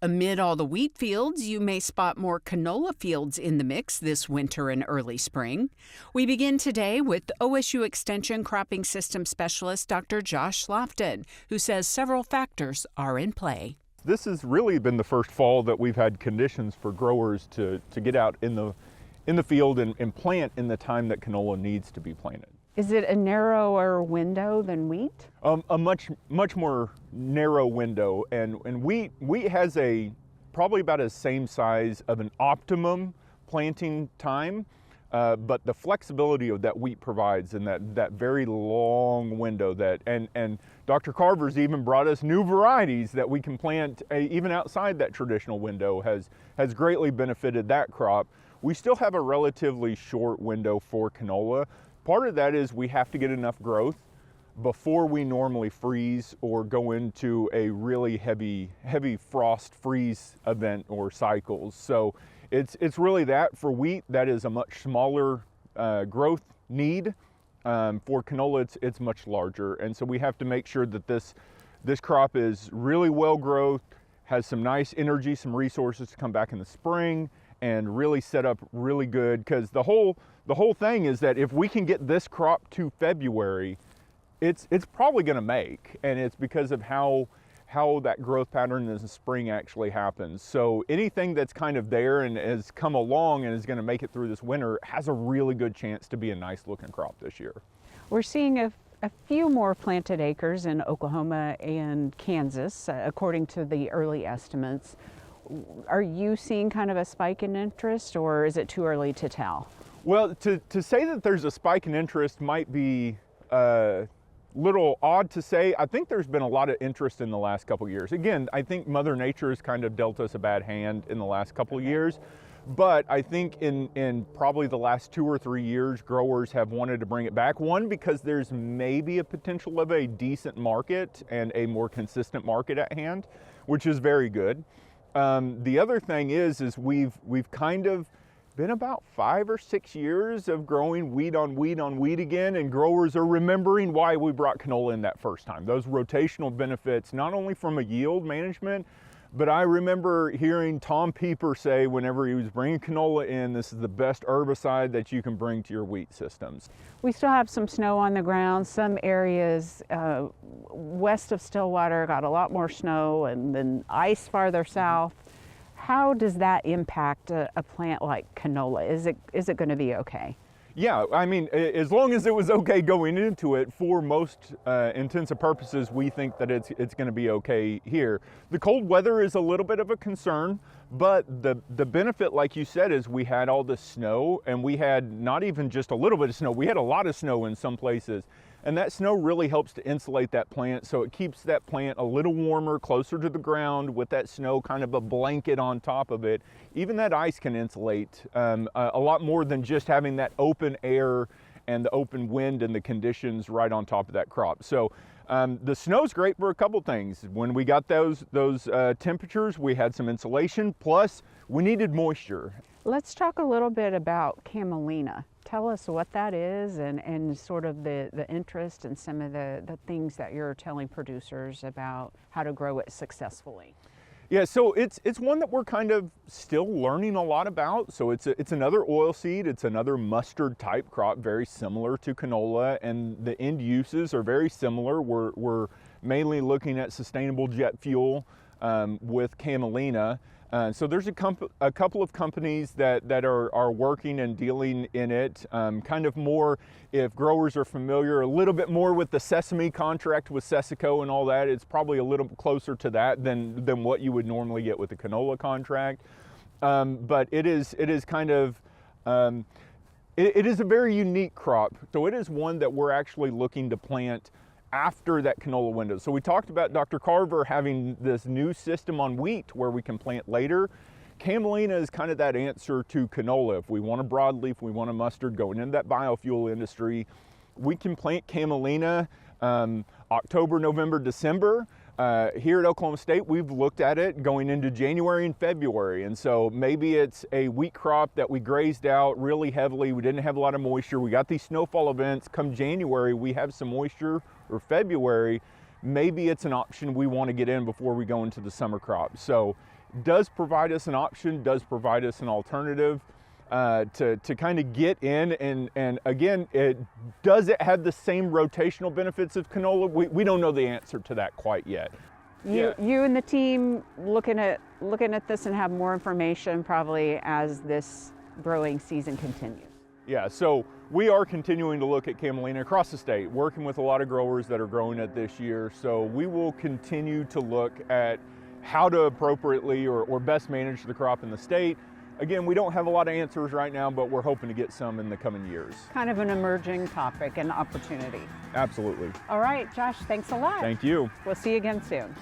Amid all the wheat fields, you may spot more canola fields in the mix this winter and early spring. We begin today with OSU Extension cropping system specialist Dr. Josh Lofton, who says several factors are in play. This has really been the first fall that we've had conditions for growers to get out in the field and plant in the time that canola needs to be planted. Is it a narrower window than wheat? A much more narrow window, and wheat has probably about the same size of an optimum planting time, but the flexibility of that wheat provides in that very long window and Dr. Carver's even brought us new varieties that we can plant even outside that traditional window has greatly benefited that crop. We still have a relatively short window for canola. Part of that is we have to get enough growth before we normally freeze or go into a really heavy frost freeze event or cycles. So it's really that. For wheat, that is a much smaller growth need. For canola, it's much larger. And so we have to make sure that this crop is really well growth, has some nice energy, some resources to come back in the spring, and really set up really good, because the whole thing is that if we can get this crop to February, it's probably going to make, and it's because of how that growth pattern in the spring actually happens. So anything that's kind of there and has come along and is going to make it through this winter has a really good chance to be a nice looking crop this year. We're seeing a few more planted acres in Oklahoma and Kansas, according to the early estimates. Are you seeing kind of a spike in interest, or is it too early to tell? Well, to say that there's a spike in interest might be a little odd to say. I think there's been a lot of interest in the last couple of years. Again, I think Mother Nature has kind of dealt us a bad hand in the last couple of years. But I think in probably the last 2 or 3 years, growers have wanted to bring it back. One, because there's maybe a potential of a decent market and a more consistent market at hand, which is very good. The other thing is we've kind of been about 5 or 6 years of growing wheat on wheat on wheat again, and growers are remembering why we brought canola in that first time. Those rotational benefits, not only from a yield management, but I remember hearing Tom Pieper say whenever he was bringing canola in, this is the best herbicide that you can bring to your wheat systems. We still have some snow on the ground. Some areas west of Stillwater got a lot more snow, and then ice farther south. How does that impact a plant like canola? Is it going to be okay? Yeah, I mean, as long as it was okay going into it, for most intents and purposes, we think that it's going to be okay here. The cold weather is a little bit of a concern, but the benefit, like you said, is we had all the snow, and we had not even just a little bit of snow, we had a lot of snow in some places. And that snow really helps to insulate that plant, so it keeps that plant a little warmer, closer to the ground, with that snow kind of a blanket on top of it. Even that ice can insulate a lot more than just having that open air and the open wind and the conditions right on top of that crop. So the snow's great for a couple things. When we got those temperatures, we had some insulation, plus we needed moisture. Let's talk a little bit about Camelina. Tell us what that is and sort of the interest and some of the things that you're telling producers about how to grow it successfully. Yeah, so it's one that we're kind of still learning a lot about. So it's another oilseed, it's another mustard type crop, very similar to canola, and the end uses are very similar. We're mainly looking at sustainable jet fuel with Camelina. So there's a couple of companies that are working and dealing in it, kind of more, if growers are familiar a little bit more with the sesame contract with Sesico and all that, it's probably a little closer to that than what you would normally get with the canola contract. But it is kind of, it is a very unique crop. So it is one that we're actually looking to plant after that canola window. So we talked about Dr. Carver having this new system on wheat where we can plant later. Camelina is kind of that answer to canola. If we want a broadleaf, we want a mustard going into that biofuel industry, we can plant Camelina October, November, December. Here at Oklahoma State, we've looked at it going into January and February. And so maybe it's a wheat crop that we grazed out really heavily. We didn't have a lot of moisture. We got these snowfall events. Come January, we have some moisture, or February. maybe it's an option we want to get in before we go into the summer crop. So does provide us an option, does provide us an alternative to kind of get in, and again, does it have the same rotational benefits of canola? We don't know the answer to that quite yet. You and the team looking at this and have more information probably as this growing season continues. Yeah, so we are continuing to look at Camelina across the state, working with a lot of growers that are growing it this year. So we will continue to look at how to appropriately or best manage the crop in the state. Again, we don't have a lot of answers right now, but we're hoping to get some in the coming years. Kind of an emerging topic and opportunity. Absolutely. All right, Josh, thanks a lot. Thank you. We'll see you again soon.